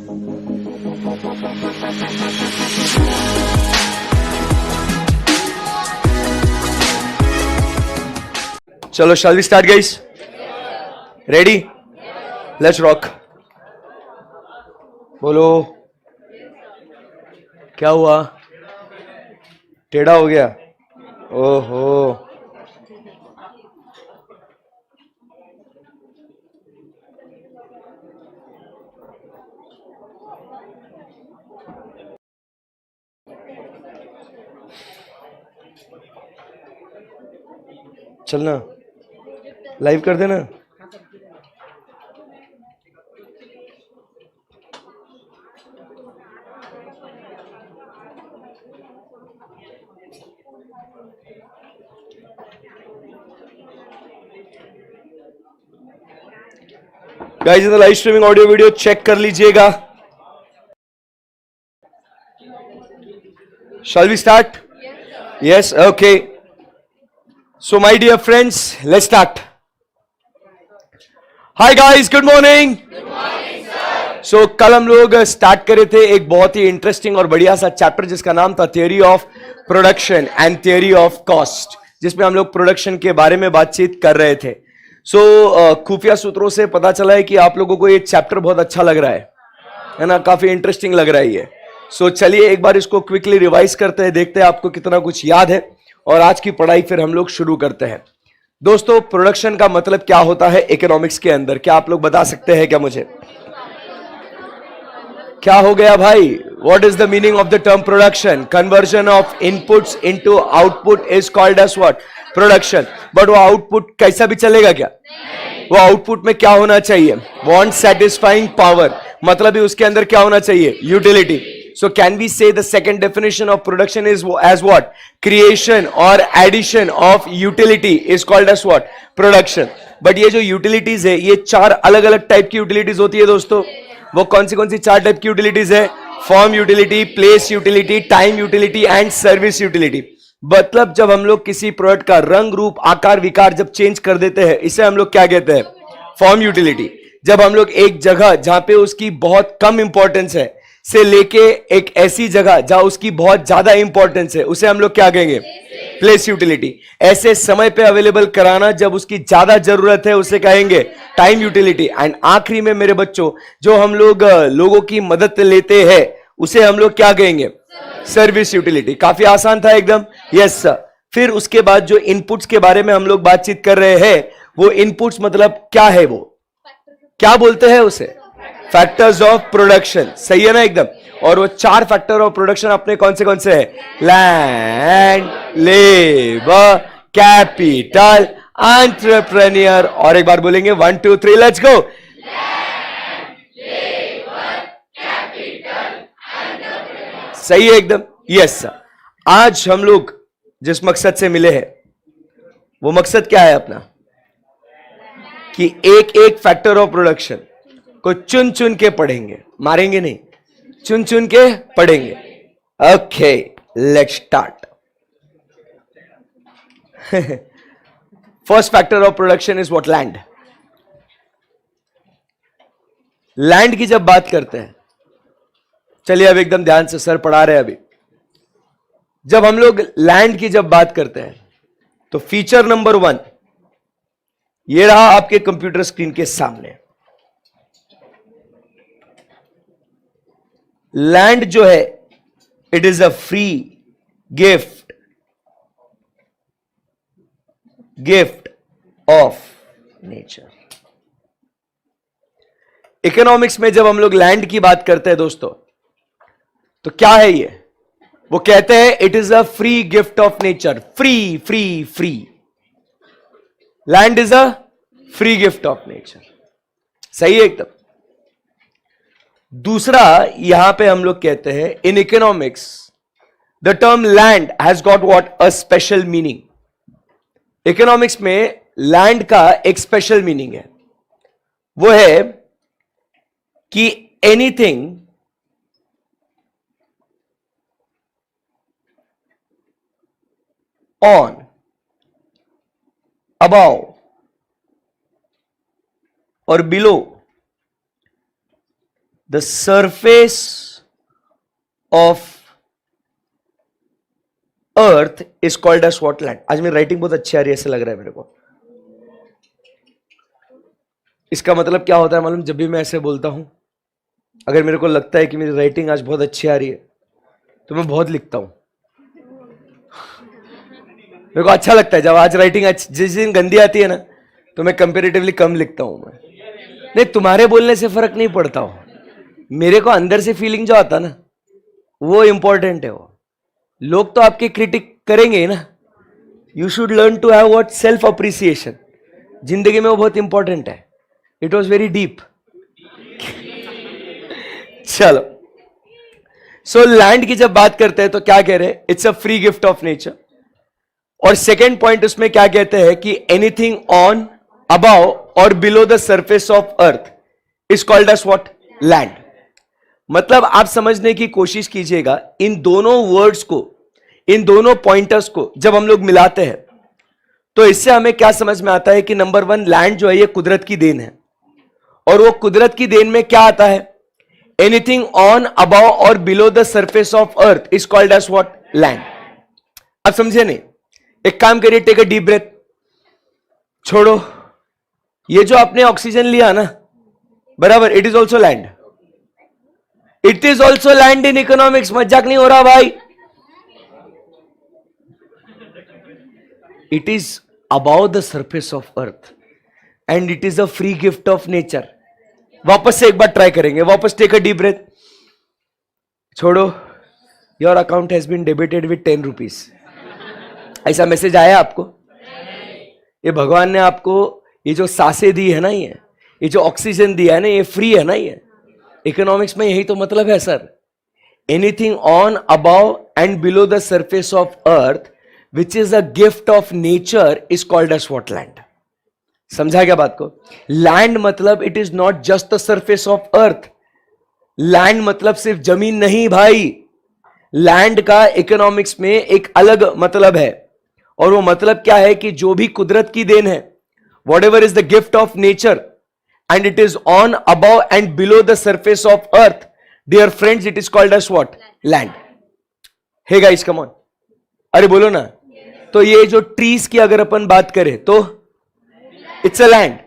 चलो, shall we start, guys? Ready? Let's rock. बोलो, क्या हुआ? टेढ़ा हो गया? ओहो, चलना लाइव कर देना। Guys in the live streaming audio video check कर लीजिएगा। Shall we start? Yes, okay. So my dear friends, let's start. Hi guys, good morning. Good morning sir. So कल हम लोग स्टार्ट करे थे एक बहुत ही इंटरेस्टिंग और बढ़िया सा चैप्टर जिसका नाम था theory of production and theory of cost, जिसमें हम लोग प्रोडक्शन के बारे में बातचीत कर रहे थे। सो खुफिया सूत्रों से पता चला है कि आप लोगों को ये चैप्टर बहुत अच्छा लग रहा है ना, काफी इंटरेस्टिंग लग रहा है ये। सो चलिए एक बार इसको क्विकली रिवाइज करते हैं, देखते हैं आपको कितना कुछ याद है और आज की पढ़ाई फिर हम लोग शुरू करते हैं। दोस्तों, प्रोडक्शन का मतलब क्या होता है इकोनॉमिक्स के अंदर, क्या आप लोग बता सकते हैं क्या मुझे? क्या हो गया भाई? What is the meaning of the term production? Conversion of inputs into output is called as what? Production. But वो आउटपुट कैसा भी चलेगा क्या? वो आउटपुट में क्या होना चाहिए? वांट सेटिस्फाइंग पावर, मतलब ही उसके अंदर क्या होना चाहिए? Utility. So can we say the second definition of production is as what? Creation or addition of utility is called as what? Production. But ये जो utilities है, ये चार अलग अलग टाइप की utilities होती है दोस्तों। वो कौन सी चार टाइप की utilities है? Form utility, place utility, time utility and service utility। मतलब जब हम लोग किसी प्रोडक्ट का रंग रूप आकार विकार जब चेंज कर देते हैं, इसे हम लोग क्या कहते हैं? Form utility. जब हम लोग एक जगह जहां पे उसकी बहुत कम इंपॉर्टेंस है से लेके एक ऐसी जगह जहां उसकी बहुत ज्यादा इंपॉर्टेंस है, उसे हम लोग क्या कहेंगे? Place utility. ऐसे समय पे अवेलेबल कराना जब उसकी ज्यादा जरूरत है, उसे कहेंगे टाइम यूटिलिटी। एंड आखिरी में मेरे बच्चों, जो हम लोग लोगों की मदद लेते हैं, उसे हम लोग क्या कहेंगे? Service utility. काफी आसान था एकदम। Yes sir. फिर उसके बाद जो इनपुट्स के बारे में हम लोग बातचीत कर रहे हैं, वो इनपुट्स मतलब क्या है? वो क्या बोलते हैं उसे? Factors of production. सही है ना एकदम। और वो चार फैक्टर ऑफ प्रोडक्शन अपने कौन से हैं? Land, labour, capital, entrepreneur. और एक बार बोलेंगे 1 2 3 लेट्स गो। सही है एकदम। Yes sir. आज हम लोग जिस मकसद से मिले हैं, वो मकसद क्या है अपना? कि एक एक फैक्टर ऑफ प्रोडक्शन को चुन चुन के पढ़ेंगे, मारेंगे नहीं, चुन चुन के पढ़ेंगे। Okay, let's start. First factor of production is what? Land. Land की जब बात करते हैं, चलिए अब एकदम ध्यान से सर पढ़ा रहे हैं अभी। जब हम लोग लैंड की जब बात करते हैं, तो फीचर नंबर 1 ये रहा आपके कंप्यूटर स्क्रीन के सामने। लैंड जो है, it is a free gift of nature. Economics में जब हम लोग लैंड की बात करते हैं दोस्तों, तो क्या है ये? वो कहते हैं it is a free gift of nature. Free land is a free gift of nature. सही है एकदम। दूसरा, यहां पे हम लोग कहते हैं in economics the term land has got what? A special meaning. Economics में लैंड का एक स्पेशल मीनिंग है। वो है कि एनीथिंग ऑन, अबाव और below the surface of earth is called as what? Land. आज मेरी राइटिंग बहुत अच्छी आ रही है, ऐसे लग रहा है मेरे को. इसका मतलब क्या होता है मालूम? जब भी मैं ऐसे बोलता हूं, अगर मेरे को लगता है कि मेरी राइटिंग आज बहुत अच्छी आ रही है, तो मैं बहुत लिखता हूं. मेरे को अच्छा लगता है जब आज राइटिंग जिस दिन गंदी आती है ना, तो मैं कंपेरेटिवली कम लिखता हूं. मैं नहीं, तुम्हारे बोलने से फर्क नहीं पड़ता हो, मेरे को अंदर से फीलिंग जो आता ना, वो इंपॉर्टेंट है. वो लोग तो आपके क्रिटिक करेंगे ही ना. You should learn to have what? Self appreciation. जिंदगी में वो बहुत इंपॉर्टेंट है. It was very deep. चलो, सो लैंड की जब बात करते हैं तो क्या कह रहे हैं? It's a free gift of nature. और सेकेंड पॉइंट उसमें क्या कहते हैं कि एनीथिंग ऑन, अबाव और below the surface of earth is called as what? Land. मतलब आप समझने की कोशिश कीजिएगा, इन दोनों वर्ड्स को, इन दोनों पॉइंटर्स को जब हम लोग मिलाते हैं तो इससे हमें क्या समझ में आता है कि नंबर वन, लैंड जो है ये कुदरत की देन है. और वो कुदरत की देन में क्या आता है? एनीथिंग ऑन, अबाव और below the surface of earth is called as what? Land. अब समझे नहीं? एक काम करिए, टेक अ डीप ब्रेथ. छोड़ो, ये जो आपने ऑक्सीजन लिया ना, बराबर, it is also land. It is also land in economics. मजाक नहीं हो रहा भाई. It is about the surface of earth and it is a free gift of nature. वापस से एक बार ट्राई करेंगे. वापस टेक अ डीप ब्रेथ. छोड़ो, your account has been debited with 10 rupees. ऐसा मैसेज आया आपको? ये भगवान ने आपको ये जो सांसें दी है ना, ये जो ऑक्सीजन दिया है ना, ये फ्री है ना. ये इकोनॉमिक्स में यही तो मतलब है sir. Anything on, above and below the surface of earth which is a gift of nature is called as what? Land. समझा क्या बात को? लैंड मतलब it is not just the surface of earth. Land मतलब सिर्फ जमीन नहीं भाई. लैंड का इकोनॉमिक्स में एक अलग मतलब है. और वो मतलब क्या है कि जो भी कुदरत की देन है, whatever is the gift of nature and it is on, above and below the surface of earth, dear friends, it is called as what? Land. Hey guys, come on, अरे बोलो ना. तो ये जो ट्रीज की अगर अपन बात करें तो इट्स अ लैंड.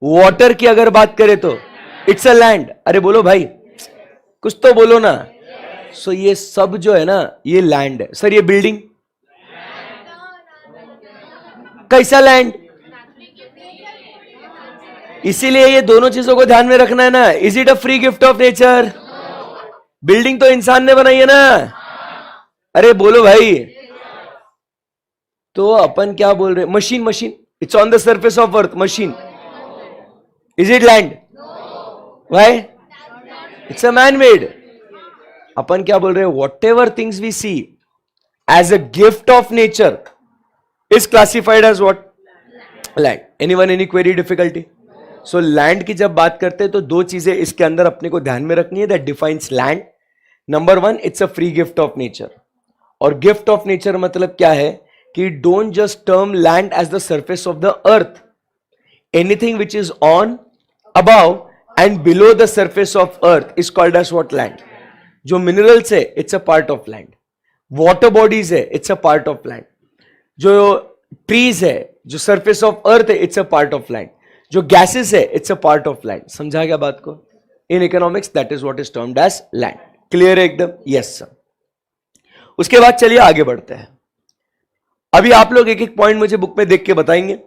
वाटर की अगर बात करें तो इट्स अ लैंड. अरे बोलो भाई, कुछ तो बोलो ना. सो ये सब जो है ना, ये लैंड है. सर ये बिल्डिंग कैसा लैंड? इसीलिए ये दोनों चीजों को ध्यान में रखना है ना. Is it a free gift of nature? Building तो इंसान ने बनाई है ना. अरे बोलो भाई. तो अपन क्या बोल रहे? Machine, machine, it's on the surface of earth. Machine, is it land? Why? It's a man made. अपन क्या बोल रहे हैं? Whatever things we see as a gift of nature is classified as what? Land. Anyone, any query, difficulty? So land की जब बात करते हैं तो दो चीजें इसके अंदर अपने को ध्यान में रखनी है that defines land. Number one, it's a free gift of nature. और गिफ्ट ऑफ नेचर मतलब क्या है कि don't just term land as the surface of the earth. Anything which is on, above and below the surface of earth is called as what? Land. जो minerals है, it's a part of land. Water bodies है, it's a part of land. जो trees है, जो surface of earth है, it's a part of land. जो gases है, it's a part of land. समझा क्या बात को? In economics that is what is termed as land. Clear है एकदम? Yes sir. उसके बाद चलिए आगे बढ़ते हैं. अभी आप लोग एक एक पॉइंट मुझे बुक में देख के बताएंगे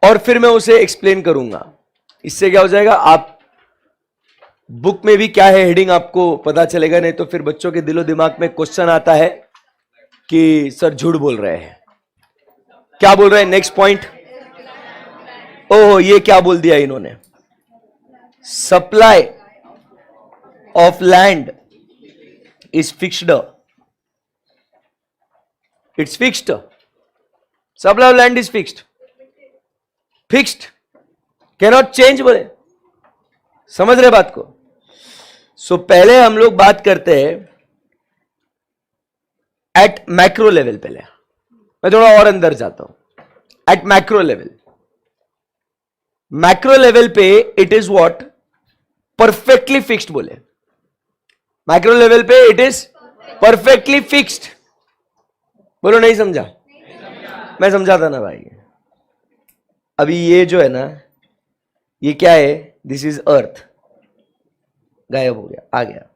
और फिर मैं उसे एक्सप्लेन करूंगा. इससे क्या हो जाएगा, आप बुक में भी क्या है हेडिंग आपको पता चलेगा. नहीं तो फिर बच्चों के दिलो दिमाग में क्वेश्चन आता है कि सर झूठ बोल रहे हैं. क्या बोल रहे हैं? Next point. ओह, ये क्या बोल दिया इन्होंने? Supply of land is fixed. It's fixed. Supply of land is fixed. Fixed, cannot change. बोले, समझ रहे बात को? सो पहले हम लोग बात करते हैं एट मैक्रो लेवल. पहले मैं थोड़ा और अंदर जाता हूं. At macro level, macro level पे it is what? Perfectly fixed बोले, माइक्रो लेवल पे इट इज परफेक्टली फिक्स्ड। बोलो नहीं समझा? मैं समझाता ना भाई। अभी ये जो है ना, ये क्या है? दिस इज अर्थ, गायब हो गया, आ गया।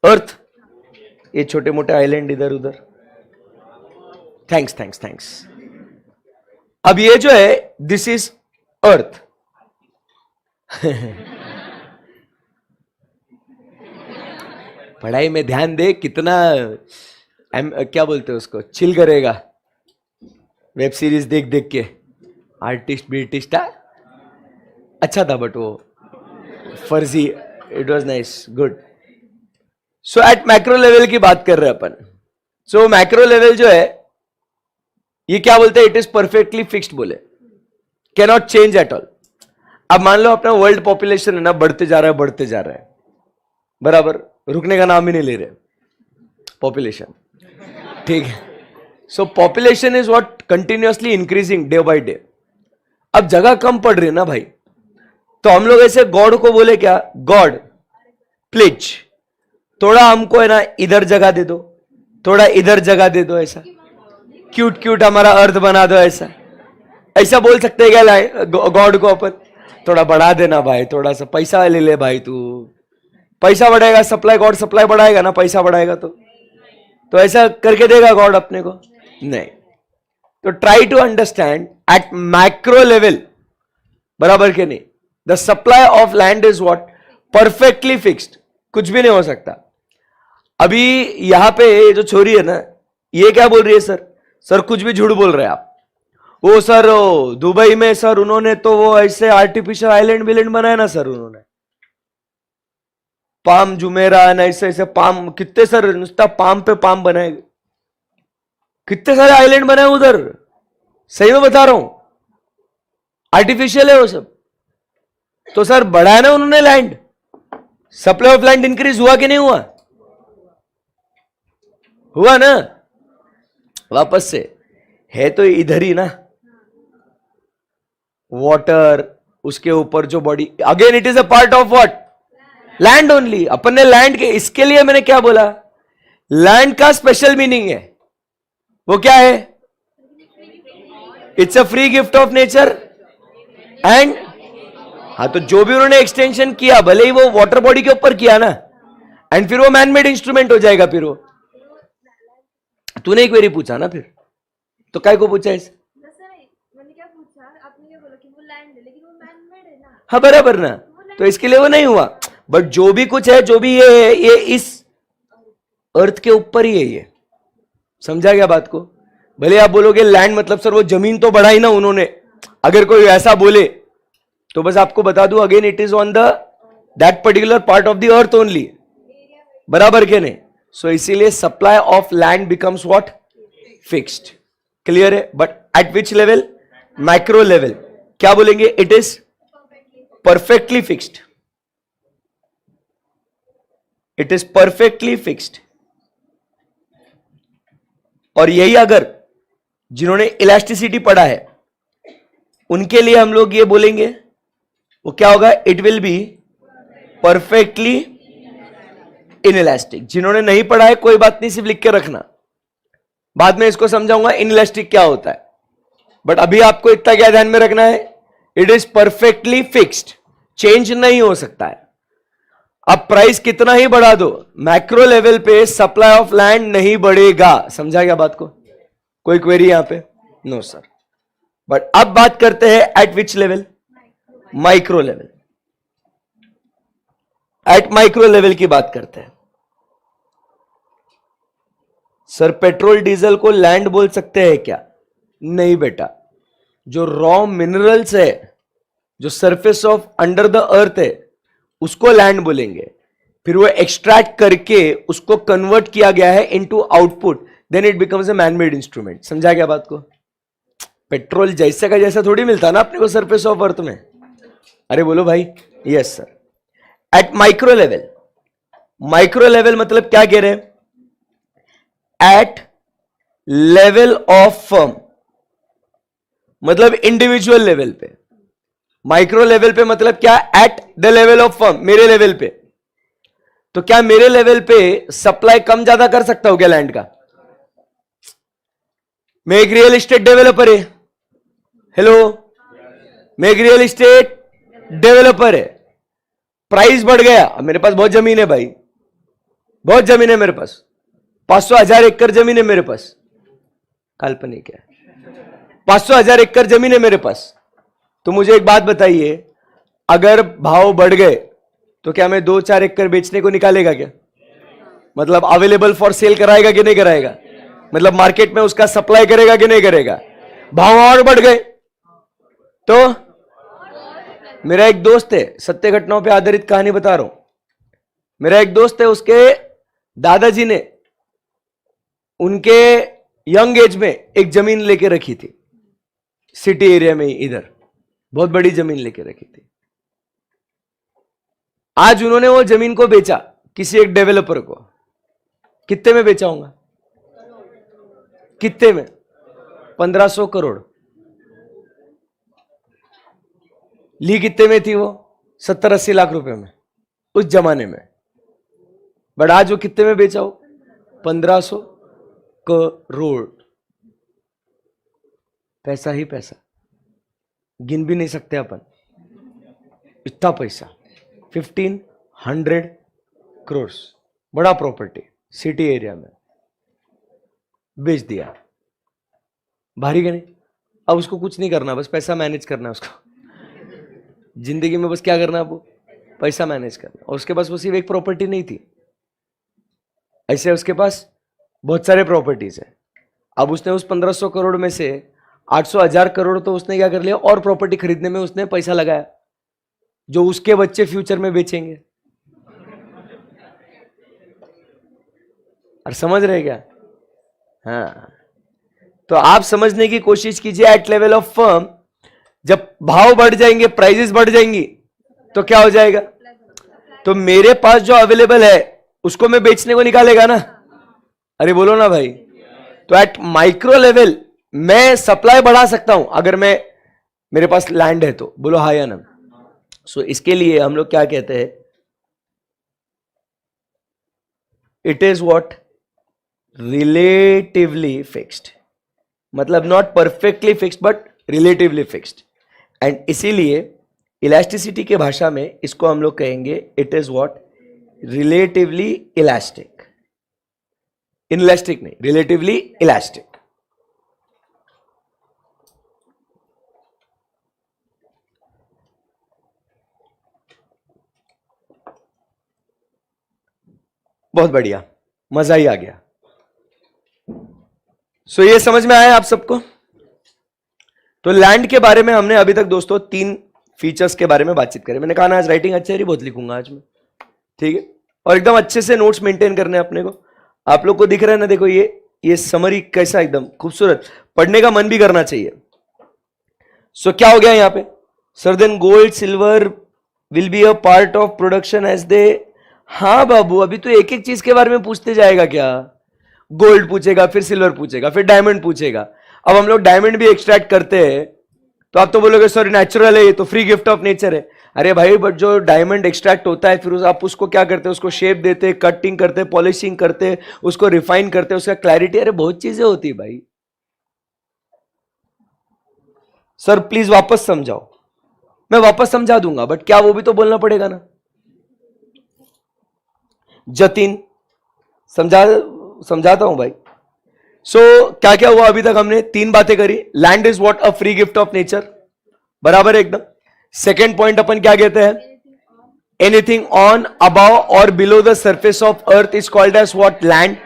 अर्थ, ये छोटे मोटे आइलैंड इधर उधर। Thanks thanks thanks. अब ये जो है दिस इज अर्थ। पढ़ाई में ध्यान दे, कितना क्या बोलते हैं उसको, चिल करेगा वेब सीरीज देख देख के। आर्टिस्ट ब्रिटिस्ट अच्छा था, बट वो फर्जी, it was nice, good. So at macro level की बात कर रहे हैं अपन। सो मैक्रो लेवल जो है, ये क्या बोलते हैं? इट इज परफेक्टली फिक्स्ड बोले, can not change at all. अब मान लो अपना वर्ल्ड पॉपुलेशन है ना, बढ़ते जा रहा है, बढ़ते जा रहा है, बराबर, रुकने का नाम ही नहीं ले रहे पॉपुलेशन, ठीक है। सो population is what continuously increasing day by day. अब जगह कम पड़ रही है ना भाई, तो हम लोग ऐसे गॉड को बोले क्या? गॉड प्लीज थोड़ा हमको है ना इधर जगह दे दो, थोड़ा इधर जगह दे दो, ऐसा क्यूट क्यूट हमारा अर्थ बना दो, ऐसा ऐसा बोल सकते हैं क्या गॉड को अपन? थोड़ा बढ़ा देना भाई, थोड़ा सा पैसा ले ले भाई, तू पैसा बढ़ाएगा, सप्लाई, गॉड सप्लाई बढ़ाएगा ना, पैसा बढ़ाएगा तो ऐसा करके देगा गॉड अपने को? नहीं। तो try to understand at macro level, बराबर के नहीं, the supply of land is what? Perfectly fixed, कुछ भी नहीं हो सकता। अभी यहां पे जो छोरी है ना, ये क्या बोल रही है? सर कुछ भी झूठ बोल रहे हैं आप। वो सर दुबई में सर उन्होंने तो वो ऐसे आर्टिफिशियल आइलैंड विलैंड बनाया ना सर, उन्होंने पाम जुमेरा ना, ऐसे ऐसे पाम, कितने सर नुस्ता पाम पे पाम बनाए, कितने सारे आइलैंड बनाए उधर, सही में बता रहा हूं, आर्टिफिशियल है वो सब। तो सर बढ़ाया ना उन्होंने land, supply of land increase हुआ कि नहीं हुआ? हुआ ना? वापस से है तो इधर ही ना, वाटर, उसके ऊपर जो body, again it is a part of what? Land only. अपन ने लैंड के, इसके लिए मैंने क्या बोला? लैंड का स्पेशल मीनिंग है, वो क्या है? It's a free gift of nature and, हाँ, तो जो भी उन्होंने एक्सटेंशन किया, भले ही वो वाटर बॉडी के ऊपर किया ना, एंड फिर वो मैनमेड इंस्ट्रूमेंट हो जाएगा। फिर वो तूने एक क्वेरी पूछा ना, फिर तो काय को पूछा इस? मैंने क्या पूछा, आपने क्या बोला कि वो लैंड है, लेकिन वो मैनमेड है ना। हाँ बराबर ना, तो इसके लिए वो नहीं हुआ। बट जो भी कुछ है, जो भी ये है, ये इस अर्थ के ऊपर ही है, ये समझा गया बात को? भले आप बोलोगे लैंड मतलब सर वो जमीन तो बढ़ाई ना उन्होंने, अगर कोई ऐसा बोले तो बस आपको बता दूं, again it is on the that particular part of the earth only, बराबर के नहीं? सो इसीलिए supply of land becomes what? Fixed. Clear है? But at which level? Micro level क्या बोलेंगे? It is perfectly fixed, it is perfectly fixed. और यही अगर जिन्होंने इलास्टिसिटी पढ़ा है उनके लिए हम लोग ये बोलेंगे, वो क्या होगा? It will be perfectly inelastic. जिन्होंने नहीं पढ़ा है कोई बात नहीं, सिर्फ लिख के रखना, बाद में इसको समझाऊंगा इनइलास्टिक क्या होता है। बट अभी आपको इतना क्या ध्यान में रखना है? It is perfectly fixed, change नहीं हो सकता है। अब प्राइस कितना ही बढ़ा दो, मैक्रो लेवल पे सप्लाई ऑफ लैंड नहीं बढ़ेगा। समझा गया बात को? कोई क्वेरी यहां पे? No sir. बट अब बात करते हैं eight which level? Micro level. Eight micro level की बात करते हैं। सर पेट्रोल डीजल को लैंड बोल सकते हैं क्या? नहीं बेटा, जो रॉ मिनरल्स है, जो surface of under the earth है, उसको लैंड बोलेंगे। फिर वो एक्सट्रैक्ट करके उसको कन्वर्ट किया गया है into output, then it becomes a manmade instrument. समझा गया बात को? पेट्रोल जैसे का जैसा थोड़ी मिलता ना अपने को सरफेस ऑफ अर्थ में। अरे बोलो भाई। Yes sir. Eight micro level, micro level मतलब क्या कह रहे हैं? एट लेवल ऑफ फर्म, मतलब इंडिविजुअल लेवल पे, माइक्रो लेवल पे मतलब क्या, at the level of firm, मेरे लेवल पे। तो क्या मेरे लेवल पे सप्लाई कम ज्यादा कर सकता हूं क्या लैंड का? मैं एक रियल एस्टेट डेवलपर है, हेलो, मैं एक रियल एस्टेट डेवलपर है, प्राइस बढ़ गया, अब मेरे पास बहुत जमीन है भाई, बहुत जमीन है मेरे पास, 500,000 एकड़ जमीन है मेरे पास, काल्पनिक है, 500,000 एकड़ जमीन है मेरे पास। तो मुझे एक बात बताइए, अगर भाव बढ़ गए तो क्या मैं 2-4 एकड़ बेचने को निकालेगा क्या? मतलब अवेलेबल फॉर सेल कराएगा कि नहीं कराएगा? मतलब मार्केट में उसका सप्लाई करेगा कि नहीं करेगा? भाव और बढ़ गए तो? मेरा एक दोस्त है, सत्य घटनाओं पे आधारित कहानी बता रहा हूं, मेरा एक दोस्त है, उसके दादाजी ने उनके यंग एज में एक जमीन लेके रखी थी सिटी एरिया में, इधर बहुत बड़ी जमीन लेके रखी थी। आज उन्होंने वो जमीन को बेचा किसी एक डेवलपर को। कितने में बेचा होगा? कितने में? 1500 करोड़। ली कितने में थी वो? 70-80 लाख रुपए में उस जमाने में। बट आज वो कितने में बेचा हो? 1500 करोड़। पैसा ही पैसा, गिन भी नहीं सकते अपन, इतना पैसा, 1500 करोड़, बड़ा प्रॉपर्टी सिटी एरिया में बेच दिया। भारी का नहीं? अब उसको कुछ नहीं करना, बस पैसा मैनेज करना है उसको जिंदगी में, बस क्या करना है, वो पैसा मैनेज करना। और उसके पास वो सिर्फ एक प्रॉपर्टी नहीं थी, ऐसे उसके पास बहुत सारे प्रॉपर्टीज है। अब उसने उस 1500 करोड़ में से 800,000 करोड़ तो उसने क्या कर लिया, और प्रॉपर्टी खरीदने में उसने पैसा लगाया, जो उसके बच्चे फ्यूचर में बेचेंगे। और समझ रहे क्या? हाँ, तो आप समझने की कोशिश कीजिए, एट लेवल ऑफ फर्म जब भाव बढ़ जाएंगे, प्राइजेस बढ़ जाएंगी, तो क्या हो जाएगा? तो मेरे पास जो अवेलेबल है उसको मैं बेचने को निकालेगा ना। अरे बोलो ना भाई। तो एट माइक्रो लेवल मैं सप्लाई बढ़ा सकता हूं अगर मेरे पास लैंड है तो। बोलो हाँ या ना? सो इसके लिए हम लोग क्या कहते हैं, it is what, relatively fixed, मतलब not perfectly fixed but relatively fixed. And इसीलिए इलास्टिसिटी के भाषा में इसको हम लोग कहेंगे it is what, relatively elastic. Inelastic नहीं, रिलेटिवली इलास्टिक। बहुत बढ़िया, मजा ही आ गया। सो ये समझ में आया आप सबको? तो लैंड के बारे में हमने अभी तक दोस्तों 3 फीचर्स के बारे में बातचीत करी। मैंने कहा ना आज राइटिंग अच्छी है, बहुत लिखूंगा आज मैं, ठीक है? और एकदम अच्छे से नोट्स मेंटेन करने अपने को। आप लोग को दिख रहा है ना, देखो ये समरी कैसा एकदम खूबसूरत, पढ़ने का मन भी करना चाहिए। सो क्या हो गया यहां पे? Sir then gold silver will be a part of production as they. हाँ बाबू, अभी तो एक एक चीज के बारे में पूछते जाएगा क्या? गोल्ड पूछेगा, फिर सिल्वर पूछेगा, फिर डायमंड पूछेगा। अब हम लोग डायमंड भी एक्सट्रैक्ट करते हैं तो आप तो बोलोगे सॉरी नेचुरल है, ये तो फ्री गिफ्ट ऑफ नेचर है। अरे भाई, बट जो डायमंड एक्सट्रैक्ट होता है फिर आप उसको क्या करते हैं, उसको शेप देते, कटिंग करते, पॉलिशिंग करते, उसको रिफाइन करते, उसका क्लैरिटी, अरे बहुत चीजें होती है भाई। सर प्लीज वापस समझाओ। मैं वापस समझा दूंगा, बट क्या वो भी तो बोलना पड़ेगा ना। जतिन समझाता हूं भाई। सो क्या क्या हुआ अभी तक? हमने 3 बातें करी। Land is what, a free gift of nature, बराबर है एकदम। सेकेंड पॉइंट अपन क्या कहते हैं? एनीथिंग ऑन, अबव और below the surface of earth is called as what, land.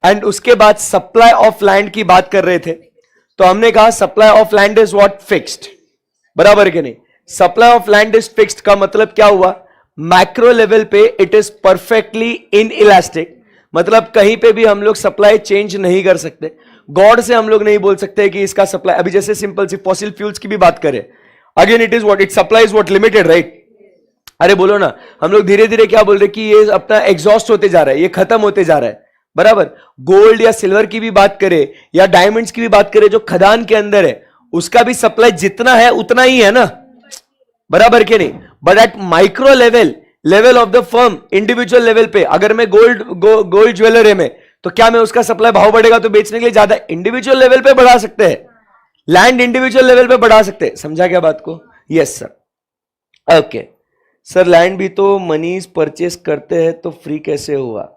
And उसके बाद सप्लाई ऑफ लैंड की बात कर रहे थे, तो हमने कहा supply of land is what, fixed, बराबर है कि नहीं? Supply of land is fixed का मतलब क्या हुआ? मैक्रो लेवल पे it is perfectly in elastic, मतलब कहीं पे भी हम लोग सप्लाई चेंज नहीं कर सकते। गॉड से हम लोग नहीं बोल सकते कि इसका सप्लाई, अभी जैसे सिंपल सी फॉसिल फ्यूल्स की भी बात करें, again it is what, it supply is what, limited, right? अरे बोलो ना, हम लोग धीरे धीरे क्या बोल रहे कि ये अपना एग्जॉस्ट होते जा रहा है, ये खत्म होते जा रहा है, बराबर? गोल्ड या सिल्वर की भी बात करें या डायमंड्स की भी बात करें, जो खदान के अंदर है उसका भी सप्लाई जितना है उतना ही है ना, बराबर के नहीं? But at micro level of the firm, individual level पे, अगर मैं गोल्ड ज्वेलर है मैं, तो क्या मैं उसका सप्लाई भाव बढ़ेगा तो बेचने के लिए ज्यादा इंडिविजुअल लेवल पे बढ़ा सकते हैं, लैंड इंडिविजुअल लेवल पे बढ़ा सकते हैं। समझा क्या बात को? Yes sir. Okay sir, land भी तो मनी परचेस करते हैं तो फ्री कैसे हुआ?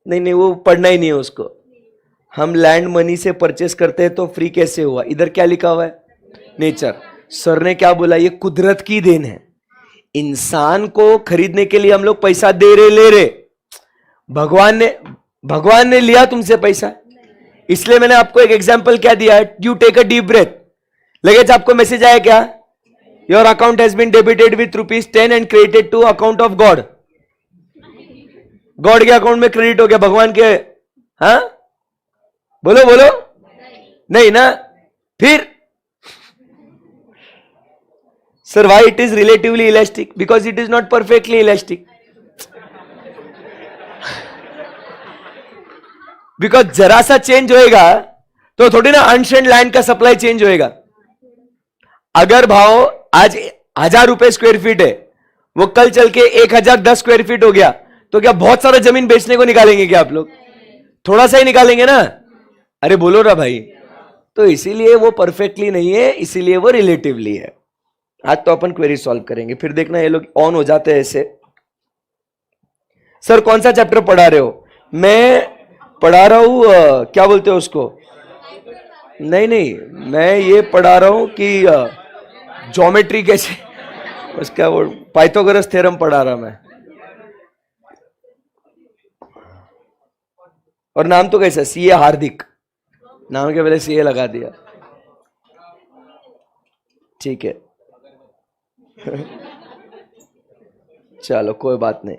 नहीं, वो पढ़ना ही नहीं है उसको। हम लैंड मनी से परचेस करते हैं तो फ्री कैसे हुआ, इधर क्या लिखा हुआ है? नेचर। सर ने क्या बोला? ये कुदरत की देन है। इंसान को खरीदने के लिए हम लोग पैसा दे रहे ले रहे, भगवान ने लिया तुमसे पैसा। इसलिए मैंने आपको एक एग्जांपल क्या दिया है, you take a deep breath, लगेज आपको मैसेज आया क्या? Your account has been debited with ₹10 and credited to account of God. God के अकाउंट में क्रेडिट हो गया, भगवान के? हाँ बोलो बोलो, नहीं ना? फिर sir why it is relatively elastic? Because it is not perfectly elastic. Because जरा सा चेंज होएगा तो थोड़ी ना अनशेड लैंड का सप्लाई चेंज होएगा। अगर भाव आज 1000 रुपए स्क्वायर फीट है, वो कल चल के 1010 स्क्वायर फीट हो गया, तो क्या बहुत सारा जमीन बेचने को निकालेंगे क्या आप लोग? थोड़ा सा ही निकालेंगे ना? अरे बोलो ना भाई। तो इसीलिए वो परफेक्टली नहीं है, इसीलिए वो रिलेटिवली है। आज तो अपन क्वेरी सॉल्व करेंगे, फिर देखना ये लोग ऑन हो जाते हैं ऐसे। सर कौन सा चैप्टर पढ़ा रहे हो? मैं पढ़ा रहा हूं क्या बोलते हो उसको, नहीं, मैं ये पढ़ा रहा हूं कि ज्योमेट्री कैसे, उसका वो पाइथागोरस थ्योरम पढ़ा रहा मैं। और नाम तो कैसा? सीए हार्दिक, नाम के पहले सीए लगा दिया। ठीक है चलो कोई बात नहीं।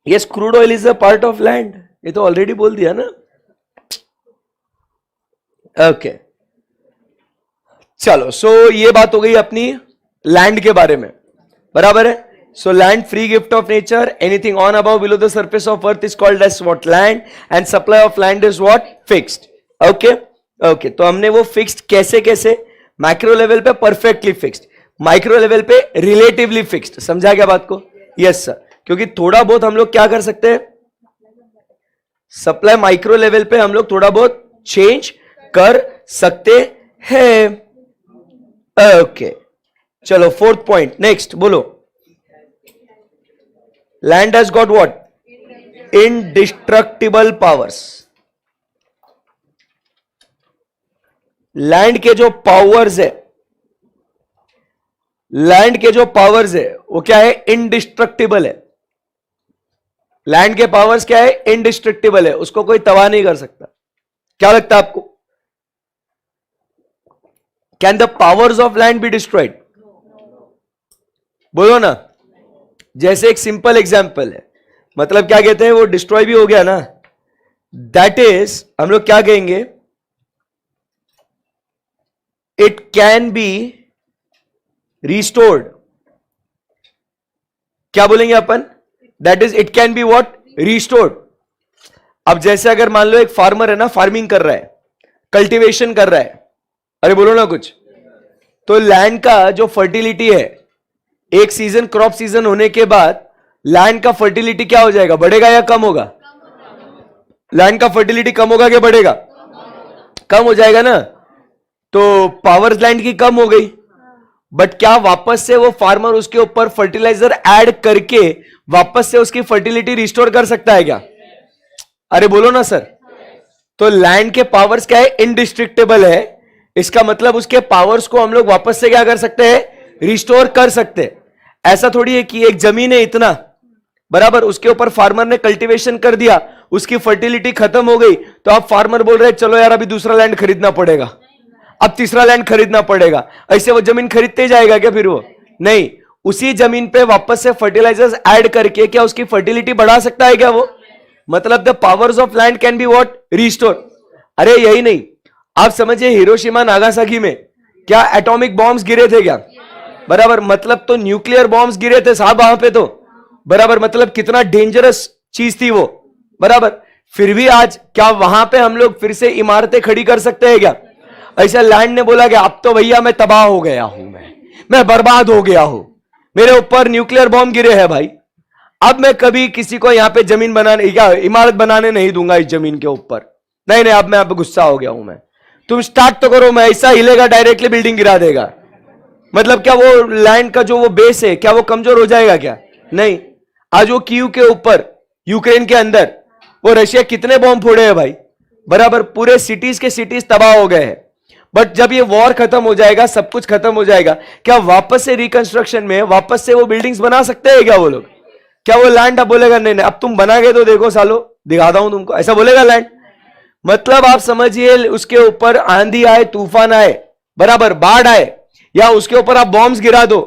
Yes, crude oil is a part of land, ये तो ऑलरेडी बोल दिया ना। ओके चलो, सो ये बात हो गई अपनी लैंड के बारे में, बराबर है? So land free gift of nature, anything on above below the surface of earth is called as what? Land, and supply of land is what? Fixed. Okay? Okay, तो हमने वो fixed कैसे? मैक्रो लेवल पे perfectly fixed, micro level पे relatively fixed. समझा क्या बात को? Yes sir. क्योंकि थोड़ा बहुत हम लोग क्या कर सकते हैं, सप्लाई माइक्रो लेवल पे हम लोग थोड़ा बहुत चेंज कर सकते हैं। ओके चलो, 4th पॉइंट नेक्स्ट बोलो। Land has got what? Indestructible powers. Land के जो पावर्स है, लैंड के जो पावर्स है वो क्या है? इंडिस्ट्रक्टिबल है। लैंड के पावर्स क्या है? इंडिस्ट्रक्टिबल है, उसको कोई तबाह नहीं कर सकता। क्या लगता है आपको? Can the powers of land be destroyed? बोलो ना। जैसे एक सिंपल एग्जांपल है, मतलब क्या कहते हैं, वो डिस्ट्रॉय भी हो गया ना, दैट इज हम लोग क्या कहेंगे, इट कैन बी रिस्टोर्ड। क्या बोलेंगे अपन? That is it can be what? Restored. अब जैसे अगर मान लो एक फार्मर है ना, फार्मिंग कर रहा है, कल्टीवेशन कर रहा है, अरे बोलो ना कुछ, तो लैंड का जो फर्टिलिटी है, एक सीजन क्रॉप सीजन होने के बाद लैंड का फर्टिलिटी क्या हो जाएगा? बढ़ेगा या कम होगा? लैंड का फर्टिलिटी कम होगा क्या बढ़ेगा? कम हो जाएगा ना। तो पावर लैंड की कम हो गई, बट क्या वापस से वो फार्मर उसके ऊपर फर्टिलाइजर ऐड करके वापस से उसकी फर्टिलिटी रिस्टोर कर सकता है क्या? अरे बोलो ना सर। तो लैंड के पावर्स क्या है? इनडिस्ट्रक्टेबल है। इसका मतलब उसके पावर्स को हम लोग वापस से क्या कर सकते हैं? रिस्टोर कर सकते हैं। ऐसा थोड़ी है कि एक जमीन है इतना, बराबर, उसके ऊपर फार्मर ने कल्टीवेशन कर दिया, उसकी फर्टिलिटी खत्म हो गई, तो आप फार्मर बोल रहे हैं चलो यार अभी दूसरा लैंड खरीदना पड़ेगा, अब तीसरा लैंड खरीदना पड़ेगा, ऐसे वो जमीन खरीदते जाएगा क्या फिर? वो नहीं, उसी जमीन पे वापस से फर्टिलाइजर्स ऐड करके क्या उसकी फर्टिलिटी बढ़ा सकता है क्या वो? मतलब the powers of land can be what? Restore. अरे यही नहीं, आप समझिए हिरोशिमा नागासाकी में क्या एटॉमिक बॉम्ब्स गिरे थे क्या? बराबर, मतलब तो न्यूक्लियर बॉम्ब्स गिरे थे साहब वहां पे, तो बराबर, मतलब कितना डेंजरस चीज थी वो, बराबर। फिर भी आज क्या वहां पे हम लोग फिर से इमारतें खड़ी कर सकते हैं क्या? ऐसा लैंड ने बोला कि अब तो भैया मैं तबाह हो गया हूं, मैं बर्बाद हो गया हूं, मेरे ऊपर न्यूक्लियर बॉम्ब गिरे हैं भाई, अब मैं कभी किसी को यहां पे जमीन बनाने या इमारत बनाने नहीं दूंगा इस जमीन के ऊपर। नहीं नहीं, अब मैं अब गुस्सा हो गया हूं मैं। तुम स्टार्ट तो करो, मैं ऐसा हिलेगा डायरेक्टली बिल्डिंग गिरा देगा। मतलब क्या वो लैंड का जो वो बेस है क्या वो कमजोर हो जाएगा क्या? नहीं। आज वो कीव के ऊपर यूक्रेन के अंदर वो रशिया कितने बॉम्ब फोड़े हैं भाई, बराबर, पूरे सिटीज के सिटीज तबाह हो गए हैं। बट जब ये वॉर खत्म हो जाएगा, सब कुछ खत्म हो जाएगा, क्या वापस से रिकंस्ट्रक्शन में वापस से वो बिल्डिंग्स बना सकते हैं क्या वो लोग? क्या वो लैंड अब बोलेगा नहीं नहीं अब तुम बना गए तो देखो सालो दिखाता हूं तुमको, ऐसा बोलेगा लैंड? मतलब आप समझिए उसके ऊपर आंधी आए, तूफान आए, बराबर, बाढ़ आए, या उसके ऊपर आप बॉम्ब्स गिरा दो,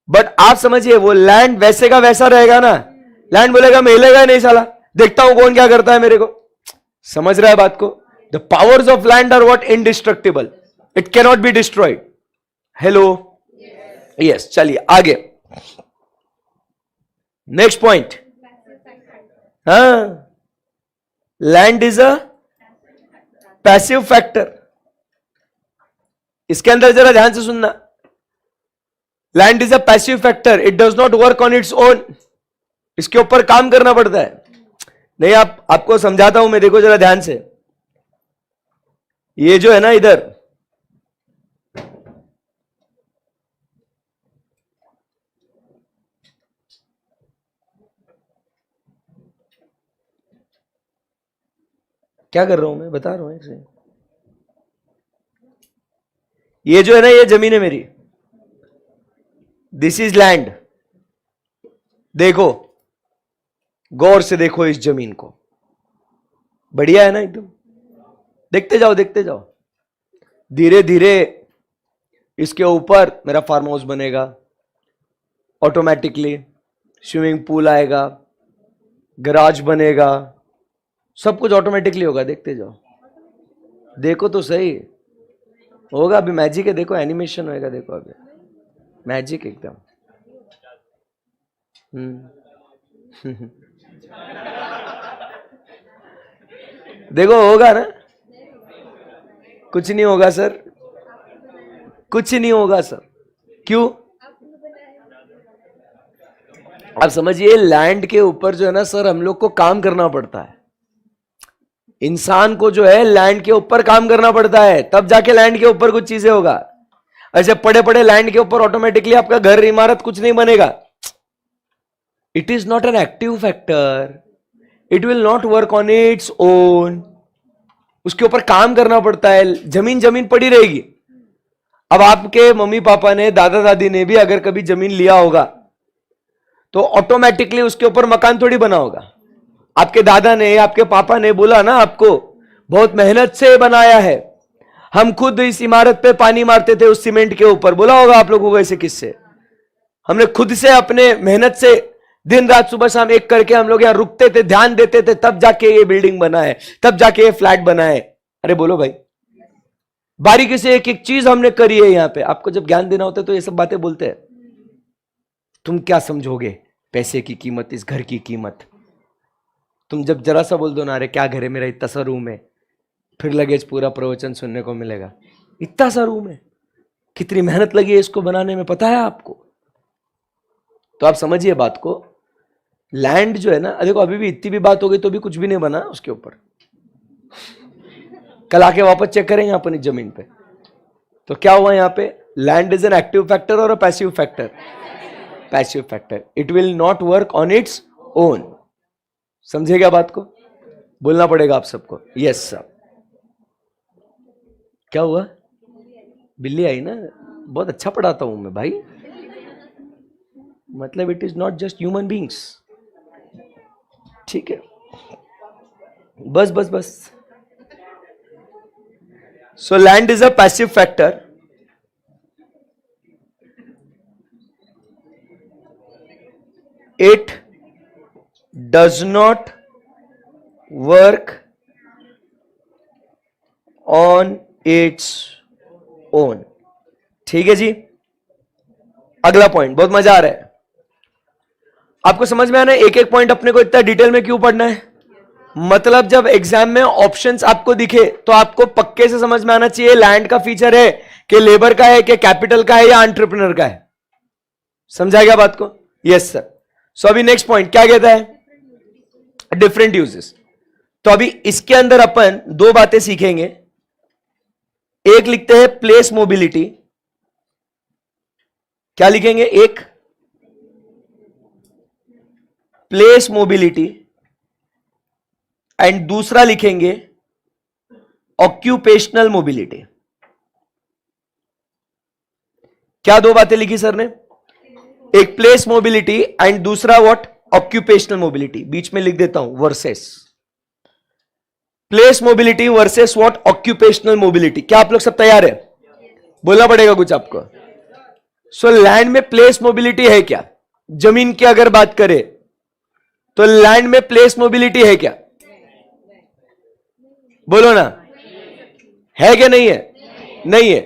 बट आप समझिए वो लैंड वैसे का वैसा रहेगा ना। लैंड बोलेगा मैं हिलेगा नहीं साला, देखता हूं कौन क्या करता है मेरे को। समझ रहा है बात को? The powers of land are what? Indestructible, it can not be destroyed. Hello, yes, चलिए आगे नेक्स्ट पॉइंट। हाँ, land is a passive factor. इसके अंदर जरा ध्यान से सुनना, land is a passive factor, it does not work on its own. इसके ऊपर काम करना पड़ता है। नहीं, आपको समझाता हूं मैं, देखो जरा ध्यान से। ये जो है ना इधर, क्या कर रहा हूं मैं, बता रहा हूं एक। ये जो है ना, ये जमीन है मेरी, दिस इज लैंड। देखो, गौर से देखो इस जमीन को, बढ़िया है ना एकदम। देखते जाओ देखते जाओ, धीरे धीरे इसके ऊपर मेरा फार्म हाउस बनेगा, ऑटोमेटिकली स्विमिंग पूल आएगा, गराज बनेगा, सब कुछ ऑटोमेटिकली होगा। देखते जाओ, देखो तो सही होगा। अभी मैजिक है, देखो एनिमेशन होएगा, देखो अभी मैजिक एकदम। देखो होगा ना, कुछ नहीं होगा सर, कुछ नहीं होगा सर। क्यों? आप समझिए लैंड के ऊपर जो है ना सर, हम लोग को काम करना पड़ता है। इंसान को जो है लैंड के ऊपर काम करना पड़ता है, तब जाके लैंड के ऊपर कुछ चीजें होगा। ऐसे पड़े पड़े लैंड के ऊपर ऑटोमेटिकली आपका घर, इमारत कुछ नहीं बनेगा। It is not an active factor, it will not work on its own. उसके ऊपर काम करना पड़ता है। जमीन जमीन पड़ी रहेगी। अब आपके मम्मी पापा ने, दादा दादी ने भी अगर कभी जमीन लिया होगा तो ऑटोमेटिकली उसके ऊपर मकान थोड़ी बना होगा। आपके दादा ने, आपके पापा ने बोला ना आपको, बहुत मेहनत से बनाया है, हम खुद इस इमारत पे पानी मारते थे उस सीमेंट के ऊपर, बोला होगा आप लोगों को ऐसे किस्से। हमने खुद से अपने मेहनत से दिन रात सुबह शाम एक करके हम लोग यहां रुकते थे, ध्यान देते थे, तब जाके ये बिल्डिंग बना है, तब जाके ये फ्लैट बना है। अरे बोलो भाई, बारीकी से एक एक चीज हमने करी है यहां पे। आपको जब ज्ञान देना होता है तो ये सब बातें बोलते हैं। तुम क्या समझोगे पैसे की कीमत, इस घर की कीमत? तुम जब जरा सा बोल दो ना, अरे क्या घर है मेरा, इतना सा रूम है, फिर लगेज पूरा प्रवचन सुनने को मिलेगा। इतना सा रूम है, कितनी मेहनत लगी है इसको बनाने में, पता है आपको? तो आप समझिए बात को। लैंड जो है ना, देखो अभी भी इतनी भी बात हो गई तो भी कुछ भी नहीं बना उसके ऊपर। कल आके वापस चेक करेंगे अपन इस जमीन पे, तो क्या हुआ यहां पे? Land is an active factor और a passive factor? Passive factor. It will not work on its own. समझे क्या बात को? बोलना पड़ेगा आप सबको। Yes sir. क्या हुआ? बिल्ली आई ना, बहुत अच्छा पढ़ाता हूं मैं भाई। मतलब it is not just human beings, ठीक है? बस बस बस। So land is a passive factor. It does not work on its own. ठीक है जी। अगला पॉइंट, बहुत मजा आ रहा है। आपको समझ में आना है? एक एक पॉइंट अपने को इतना डिटेल में क्यों पढ़ना है? मतलब जब एग्जाम में ऑप्शंस आपको दिखे तो आपको पक्के से समझ में आना चाहिए लैंड का फीचर है कि लेबर का है कि कैपिटल का है या एंटरप्रेन्योर का है। समझा गया बात को? Yes sir. सो अभी नेक्स्ट पॉइंट क्या कहता है? Different uses. तो अभी इसके अंदर अपन दो बातें सीखेंगे। एक लिखते हैं प्लेस मोबिलिटी। क्या लिखेंगे? एक प्लेस मोबिलिटी एंड दूसरा लिखेंगे ऑक्यूपेशनल मोबिलिटी। क्या दो बातें लिखी सर ने? एक प्लेस मोबिलिटी एंड दूसरा व्हाट? Occupational mobility. बीच में लिख देता हूं versus. Place mobility versus what? Occupational mobility. क्या आप लोग सब तैयार है? बोलना पड़ेगा कुछ आपको। सो लैंड में प्लेस मोबिलिटी है क्या? जमीन की अगर बात करें तो लैंड में प्लेस मोबिलिटी है क्या? बोलो ना, है क्या? नहीं है? नहीं है।